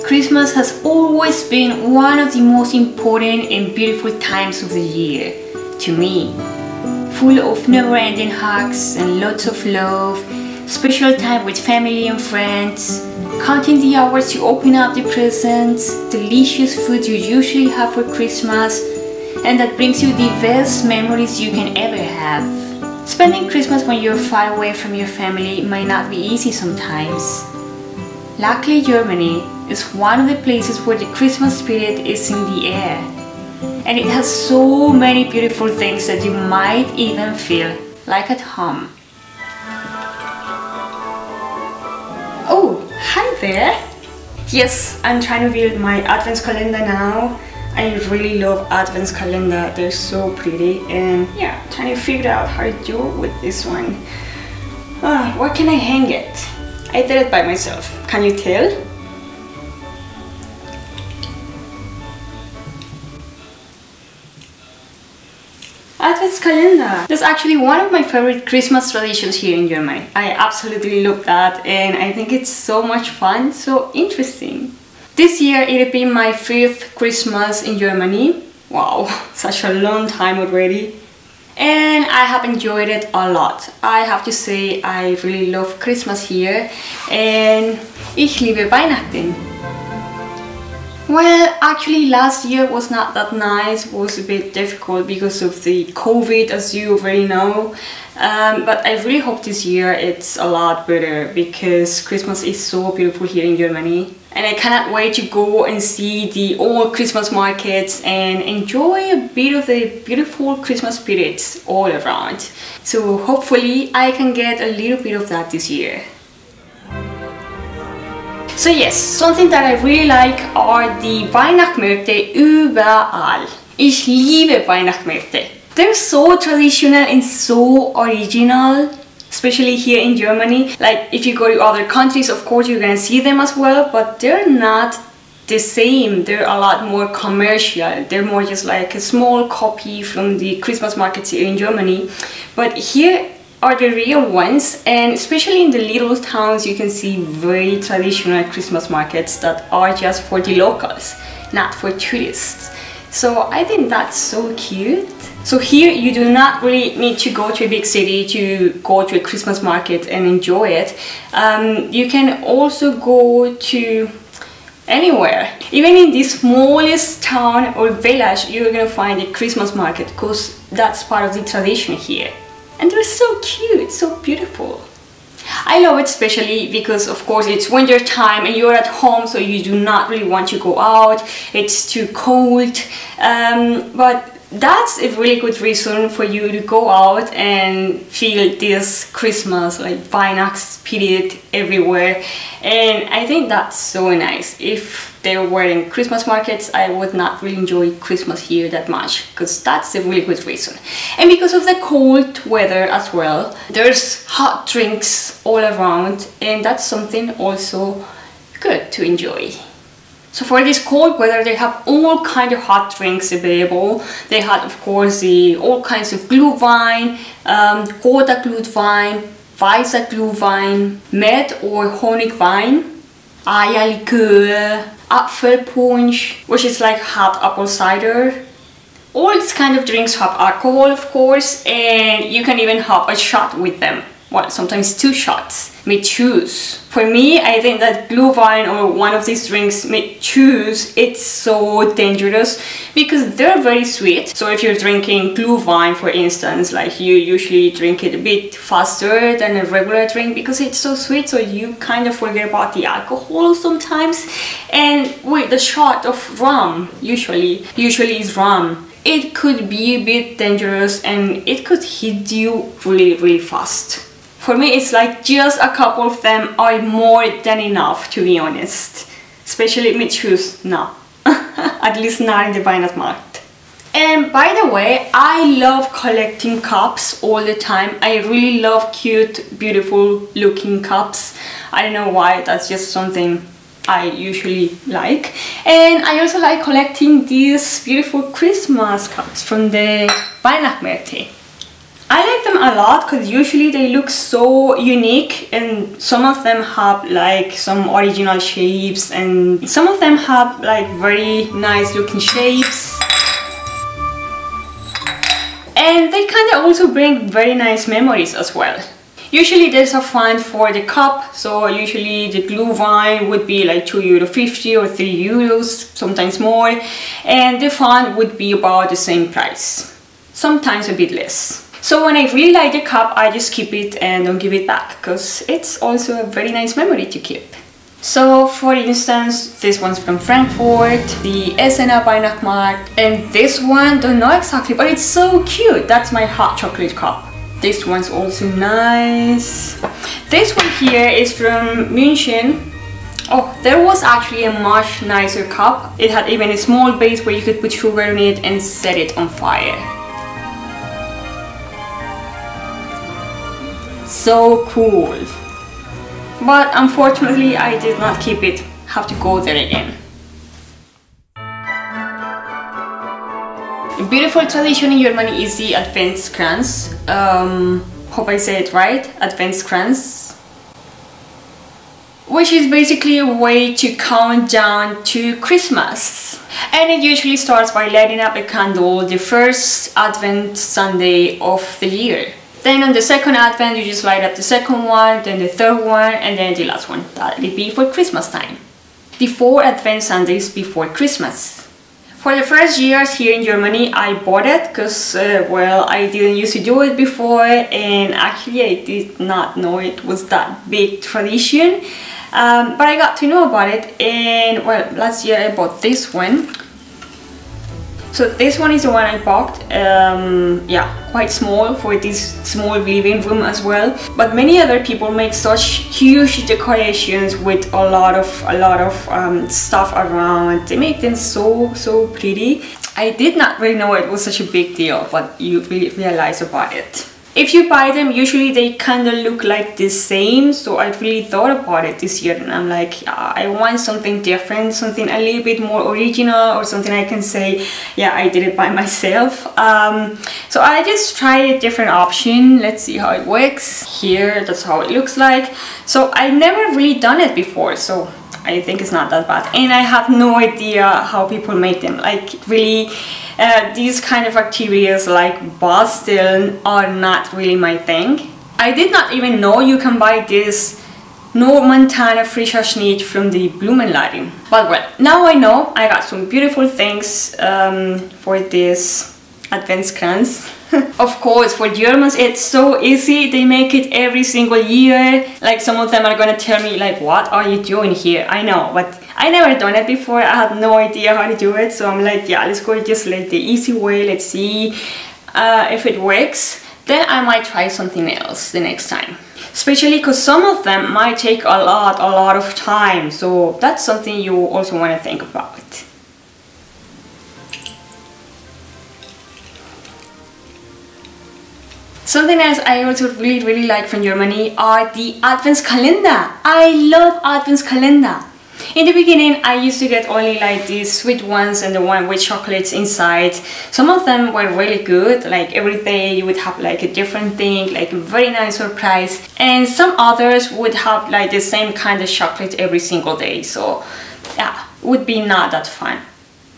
Christmas has always been one of the most important and beautiful times of the year to me. Full of never-ending hugs and lots of love, special time with family and friends, counting the hours to open up the presents, delicious food you usually have for Christmas, and that brings you the best memories you can ever have. Spending Christmas when you're far away from your family might not be easy sometimes. Luckily, Germany is one of the places where the Christmas spirit is in the air. And it has so many beautiful things that you might even feel like at home. Oh, hi there! Yes, I'm trying to build my Adventskalender now. I really love Adventskalender, they're so pretty, and yeah, trying to figure out how to do it with this one. Where can I hang it? I did it by myself, can you tell? Adventskalender! That's actually one of my favorite Christmas traditions here in Germany. I absolutely love that, and I think it's so much fun, so interesting. This year it'll be my 5th Christmas in Germany. Wow, such a long time already. And I have enjoyed it a lot. I have to say I really love Christmas here and ich liebe Weihnachten. Well, actually last year was not that nice, it was a bit difficult because of the COVID, as you already know. But I really hope this year it's a lot better because Christmas is so beautiful here in Germany. And I cannot wait to go and see the old Christmas markets and enjoy a bit of the beautiful Christmas spirits all around. So hopefully I can get a little bit of that this year. So yes, something that I really like are the Weihnachtsmärkte überall. Ich liebe Weihnachtsmärkte. They're so traditional and so original, especially here in Germany. Like if you go to other countries, of course you're gonna see them as well, but they're not the same. They're a lot more commercial. They're more just like a small copy from the Christmas markets here in Germany. But here are the real ones, and especially in the little towns you can see very traditional Christmas markets that are just for the locals, not for tourists. So I think that's so cute. So here you do not really need to go to a big city to go to a Christmas market and enjoy it. You can also go to anywhere. Even in the smallest town or village you're gonna find a Christmas market because that's part of the tradition here. And they're so cute, so beautiful. I love it especially because of course it's winter time and you're at home, so you do not really want to go out, it's too cold, but that's a really good reason for you to go out and feel this Christmas, like Weihnachts spirit everywhere. And I think that's so nice. If there weren't Christmas markets, I would not really enjoy Christmas here that much, because that's a really good reason. And because of the cold weather as well, there's hot drinks all around, and that's something also good to enjoy. So for this cold weather, they have all kinds of hot drinks available. They had, of course, all kinds of Glühwein, roter Glühwein, weißer Glühwein, Met or Honigwein, Eierlikör, Apfelpunsch, which is like hot apple cider. All these kind of drinks have alcohol, of course, and you can even have a shot with them. Well, sometimes 2 shots, may choose. For me, I think that Glühwein or one of these drinks may choose, it's so dangerous because they're very sweet. So if you're drinking Glühwein, for instance, like you usually drink it a bit faster than a regular drink because it's so sweet, so you kind of forget about the alcohol sometimes. And with the shot of rum, usually is rum, it could be a bit dangerous and it could hit you really fast. For me, it's like just a couple of them are more than enough, to be honest. Especially with shoes, no. At least not in the Weihnachtsmarkt. And by the way, I love collecting cups all the time. I really love cute, beautiful looking cups. I don't know why, that's just something I usually like. And I also like collecting these beautiful Christmas cups from the Weihnachtsmärkte. I like them a lot because usually they look so unique, and some of them have like some original shapes and some of them have like very nice looking shapes. And they kind of also bring very nice memories as well. Usually there's a fund for the cup, so usually the glue wine would be like €2.50 or €3, sometimes more, and the fund would be about the same price, sometimes a bit less. So when I really like the cup, I just keep it and don't give it back, because it's also a very nice memory to keep. So for instance, this one's from Frankfurt, the Essener Weihnachtsmarkt, and this one, don't know exactly, but it's so cute. That's my hot chocolate cup. This one's also nice. This one here is from München. Oh, there was actually a much nicer cup. It had even a small base where you could put sugar in it and set it on fire. So cool. But unfortunately I did not keep it. Have to go there again. A beautiful tradition in Germany is the adventskranz. Hope I say it right, adventskranz. Which is basically a way to count down to Christmas. And it usually starts by lighting up a candle the first Advent Sunday of the year. Then on the second Advent you just light up the second one, then the third one, and then the last one. That'll be for Christmas time. The 4 Advent Sundays before Christmas. For the first years here in Germany, I bought it because, well, I didn't used to do it before, and actually I did not know it was that big tradition. But I got to know about it, and well, last year I bought this one. So this one is the one I bought, yeah, quite small for this small living room as well. But many other people make such huge decorations with a lot of stuff around. They make them so pretty. I did not really know it was such a big deal, but you really realize about it. If you buy them, usually they kind of look like the same, so I really thought about it this year, and I'm like, yeah, I want something different, something a little bit more original, or something I can say, yeah, I did it by myself. So I just tried a different option. Let's see how it works. Here, that's how it looks like. So I never really done it before, so I think it's not that bad, and I have no idea how people make them. Like really, these kind of activities like basteln are not really my thing. I did not even know you can buy this Montana frischer Schnitt from the Blumenladen. But well, now I know. I got some beautiful things for this Adventskranz. Of course, for Germans it's so easy. They make it every single year. Like some of them are gonna tell me like, what are you doing here? I know, but I never done it before. I had no idea how to do it, so I'm like, yeah, let's go just like the easy way. Let's see if it works. Then I might try something else the next time. Especially because some of them might take a lot of time, so that's something you also want to think about. Something else I also really like from Germany are the Adventskalender. I love Adventskalender. In the beginning I used to get only like these sweet ones and the one with chocolates inside. Some of them were really good, like every day you would have like a different thing, like a very nice surprise. And some others would have like the same kind of chocolate every single day, so yeah, would be not that fun.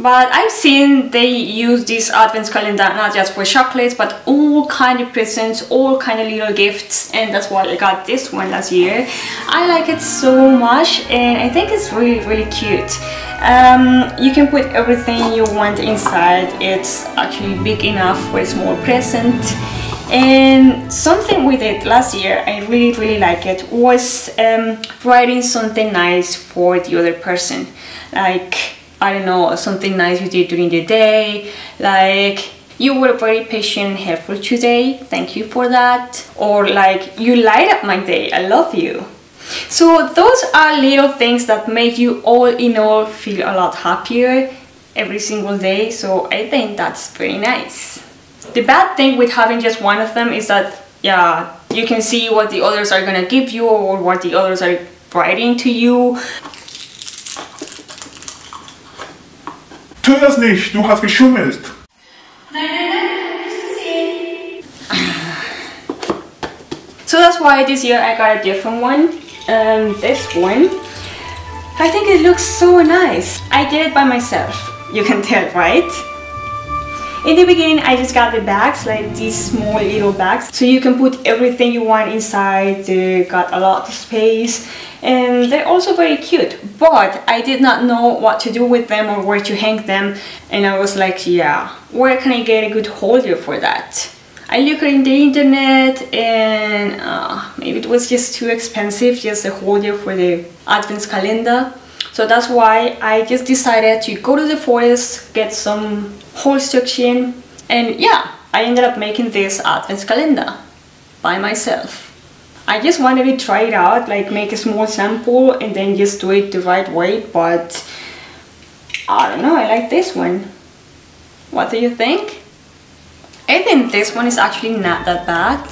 But I've seen they use this Adventskalender not just for chocolates, but all kind of presents, all kind of little gifts, and that's why I got this one last year. I like it so much, and I think it's really cute. You can put everything you want inside. It's actually big enough for a small present. And something with it last year, I really like it, was writing something nice for the other person. Like, I don't know, something nice you did during the day, like you were very patient and helpful today, thank you for that, or like you light up my day, I love you. So those are little things that make you all in all feel a lot happier every single day, so I think that's very nice. The bad thing with having just one of them is that, yeah, you can see what the others are gonna give you or what the others are writing to you. Tu das nicht, du hast geschummelt. Nein, ich hab's gesehen. that's why this year I got a different one. This one, I think it looks so nice. I did it by myself, you can tell, right? In the beginning I just got the bags, like these small little bags, so you can put everything you want inside. They got a lot of space and they're also very cute, but I did not know what to do with them or where to hang them, and I was like, yeah, where can I get a good holder for that? I looked in the internet and maybe it was just too expensive, just a holder for the Adventskalender. So that's why I just decided to go to the forest, get some whole section, and yeah, I ended up making this Adventskalender by myself. I just wanted to try it out, like make a small sample and then just do it the right way, but I don't know, I like this one. What do you think? I think this one is actually not that bad.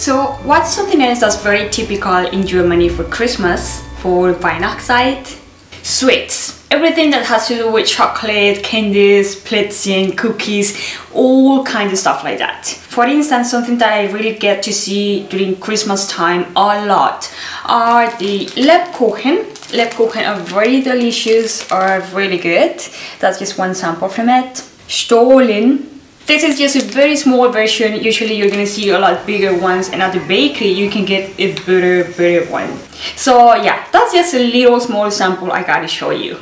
So what's something else that's very typical in Germany for Christmas, for Weihnachtszeit? Sweets. Everything that has to do with chocolate, candies, Plätzchen, cookies, all kinds of stuff like that. For instance, something that I really get to see during Christmas time a lot are the Lebkuchen. Lebkuchen are very delicious, are really good. That's just one sample from it. Stollen. This is just a very small version. Usually you're gonna see a lot bigger ones, and at the bakery you can get a better one. So yeah, that's just a little small sample I gotta show you.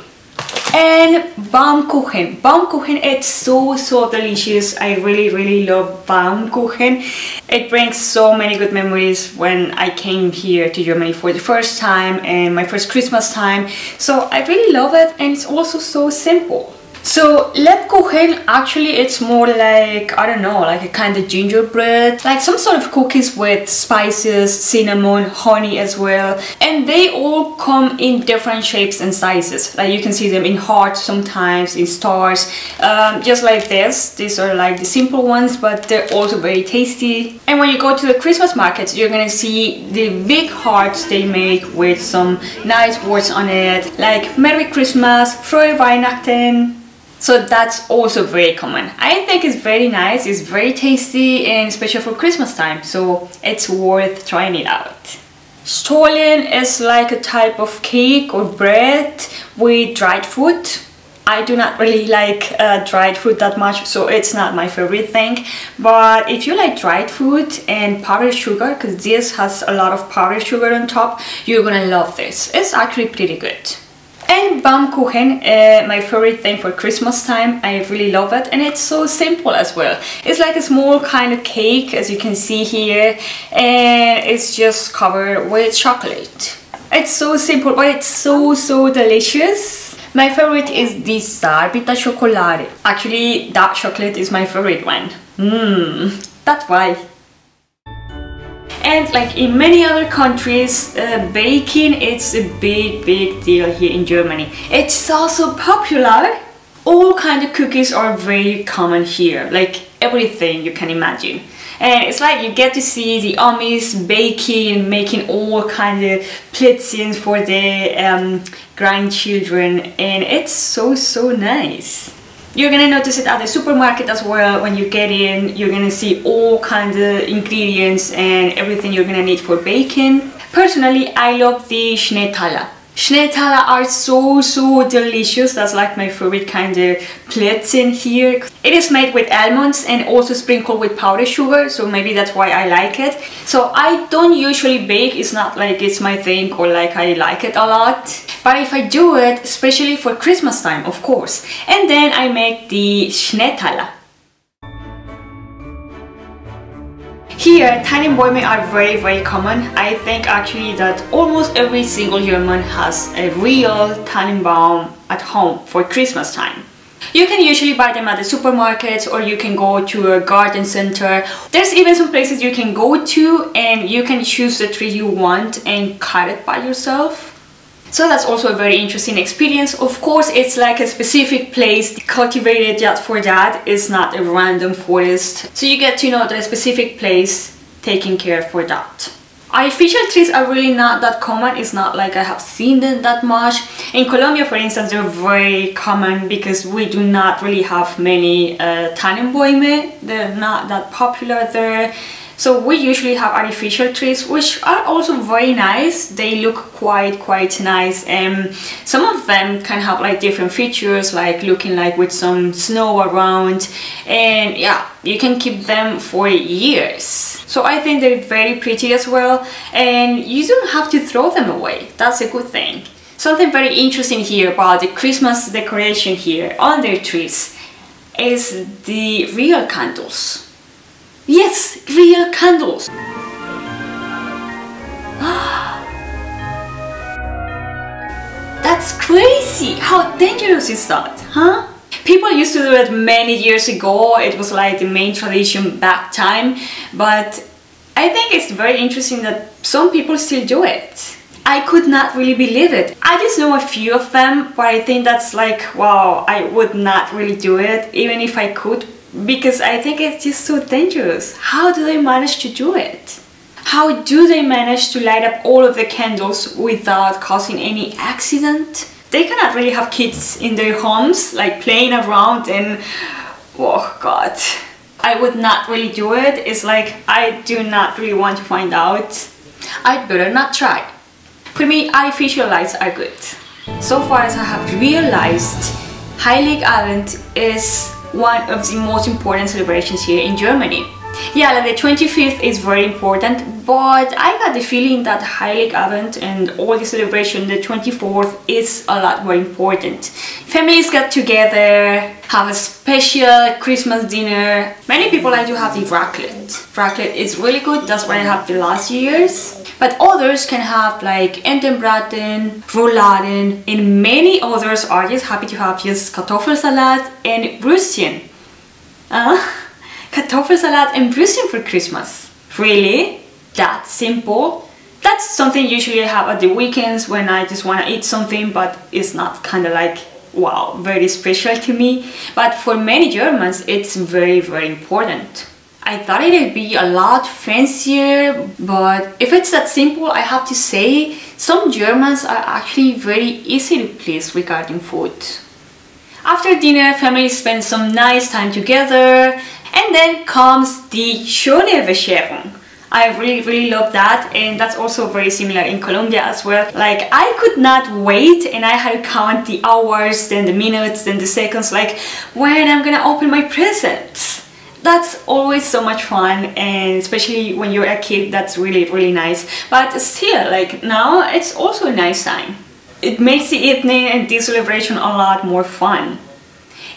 And Baumkuchen. Baumkuchen, it's so delicious. I really love Baumkuchen. It brings so many good memories when I came here to Germany for the first time and my first Christmas time. So I really love it, and it's also so simple. So Lebkuchen, actually it's more like, I don't know, like a kind of gingerbread, like some sort of cookies with spices, cinnamon, honey as well, and they all come in different shapes and sizes. Like you can see them in hearts, sometimes in stars, just like this. These are like the simple ones, but they're also very tasty. And when you go to the Christmas markets, you're gonna see the big hearts they make with some nice words on it, like Merry Christmas, Frohe Weihnachten. So that's also very common. I think it's very nice, it's very tasty, and especially for Christmas time, so it's worth trying it out. Stollen is like a type of cake or bread with dried fruit. I do not really like dried fruit that much, so it's not my favorite thing. But if you like dried fruit and powdered sugar, because this has a lot of powdered sugar on top, you're gonna love this. It's actually pretty good. And Baumkuchen, my favorite thing for Christmas time. I really love it, and it's so simple as well. It's like a small kind of cake, as you can see here, and it's just covered with chocolate. It's so simple, but it's so delicious. My favorite is the Starbita Schokolade. Actually, that chocolate is my favorite one. That's why. And like in many other countries, baking is a big deal here in Germany. It's also popular. All kinds of cookies are very common here, like everything you can imagine. And it's like you get to see the Amis baking and making all kinds of Plätzchen for their grandchildren, and it's so nice. You're gonna notice it at the supermarket as well. When you get in, you're gonna see all kinds of ingredients and everything you're gonna need for baking. Personally, I love the Schneetaler. Schneetaler are so delicious. That's like my favorite kind of Plätzchen here. It is made with almonds and also sprinkled with powdered sugar, so maybe that's why I like it. So I don't usually bake. It's not like it's my thing or like I like it a lot. But if I do it, especially for Christmas time, of course. And then I make the Schneetaler. Here, Tannenbäume are very common. I think actually that almost every single German has a real Tannenbaum at home for Christmas time. You can usually buy them at the supermarkets, or you can go to a garden center. There's even some places you can go to and you can choose the tree you want and cut it by yourself. So that's also a very interesting experience. Of course, it's like a specific place cultivated just for that. It's not a random forest. So you get to know that a specific place taking care for that. Artificial trees are really not that common. It's not like I have seen them that much. In Colombia, for instance, they're very common because we do not really have many Tannenbäume. They're not that popular there. So we usually have artificial trees, which are also very nice. They look quite nice, and some of them can have like different features, like looking like with some snow around, and yeah, you can keep them for years. So I think they're very pretty as well, and you don't have to throw them away. That's a good thing. Something very interesting here about the Christmas decoration here on their trees is the real candles. Yes, real candles! That's crazy! How dangerous is that, huh? People used to do it many years ago. It was like the main tradition back time, but I think it's very interesting that some people still do it. I could not really believe it. I just know a few of them, but I think that's like, wow, I would not really do it, even if I could. Because I think it's just so dangerous. How do they manage to do it? How do they manage to light up all of the candles without causing any accident? They cannot really have kids in their homes, like playing around, and oh god. I would not really do it. It's like, I do not really want to find out. I'd better not try. For me, artificial lights are good. So far as I have realized, Heiligabend is one of the most important celebrations here in Germany. Yeah, like the 25th is very important, but I got the feeling that Heiligabend and all the celebration, the 24th, is a lot more important. Families get together, have a special Christmas dinner. Many people like to have the raclette. Raclette is really good, that's what I have the last years. But others can have like Entenbraten, Rouladen, and many others are just happy to have just Kartoffelsalat and Würstchen. Kartoffelsalat and Würstchen for Christmas. Really? That simple? That's something usually I have at the weekends when I just want to eat something, but it's not kind of like, wow, very special to me. But for many Germans, it's very important. I thought it'd be a lot fancier, but if it's that simple, I have to say, some Germans are actually very easy to please regarding food. After dinner, families spend some nice time together, and then comes the schöne Bescherung. I really love that, and that's also very similar in Colombia as well. Like, I could not wait, and I had to count the hours, then the minutes, then the seconds, like when I'm gonna open my presents. That's always so much fun, and especially when you're a kid, that's really nice. But still, like now, it's also a nice time. It makes the evening and the celebration a lot more fun.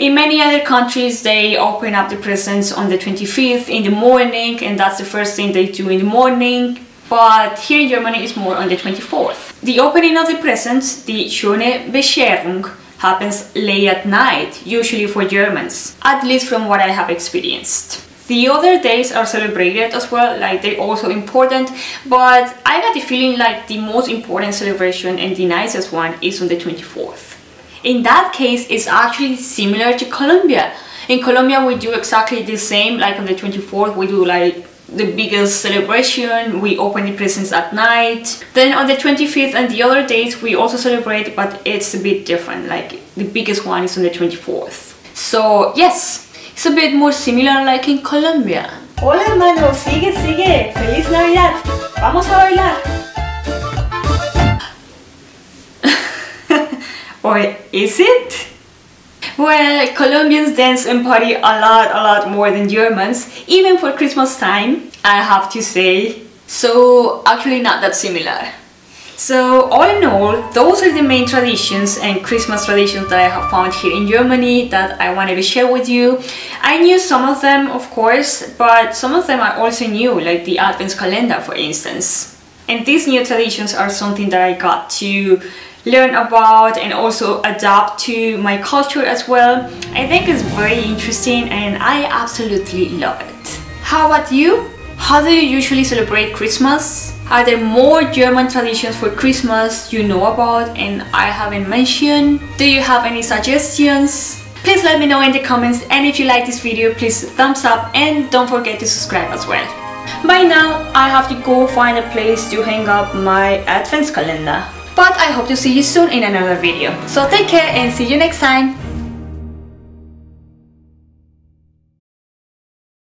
In many other countries, they open up the presents on the 25th in the morning, and that's the first thing they do in the morning. But here in Germany, it's more on the 24th. The opening of the presents, the schöne Bescherung, happens late at night, usually for Germans, at least from what I have experienced. The other days are celebrated as well, like they're also important, but I got the feeling like the most important celebration and the nicest one is on the 24th. In that case, it's actually similar to Colombia. In Colombia, we do exactly the same, like on the 24th, we do like the biggest celebration, we open the presents at night. Then on the 25th and the other days we also celebrate, but it's a bit different, like the biggest one is on the 24th. So yes, it's a bit more similar like in Colombia. Hola hermano, sigue, feliz Navidad, vamos a bailar. Or is it? Well, Colombians dance and party a lot more than Germans, even for Christmas time, I have to say. So actually not that similar. So all in all, those are the main traditions and Christmas traditions that I have found here in Germany that I wanted to share with you. I knew some of them, of course, but some of them are also new, like the Adventskalender, for instance. And these new traditions are something that I got to learn about and also adapt to my culture as well. I think it's very interesting and I absolutely love it. How about you? How do you usually celebrate Christmas? Are there more German traditions for Christmas you know about and I haven't mentioned? Do you have any suggestions? Please let me know in the comments, and if you like this video, please thumbs up and don't forget to subscribe as well. By now, I have to go find a place to hang up my Adventskalender. But I hope to see you soon in another video. So take care and see you next time.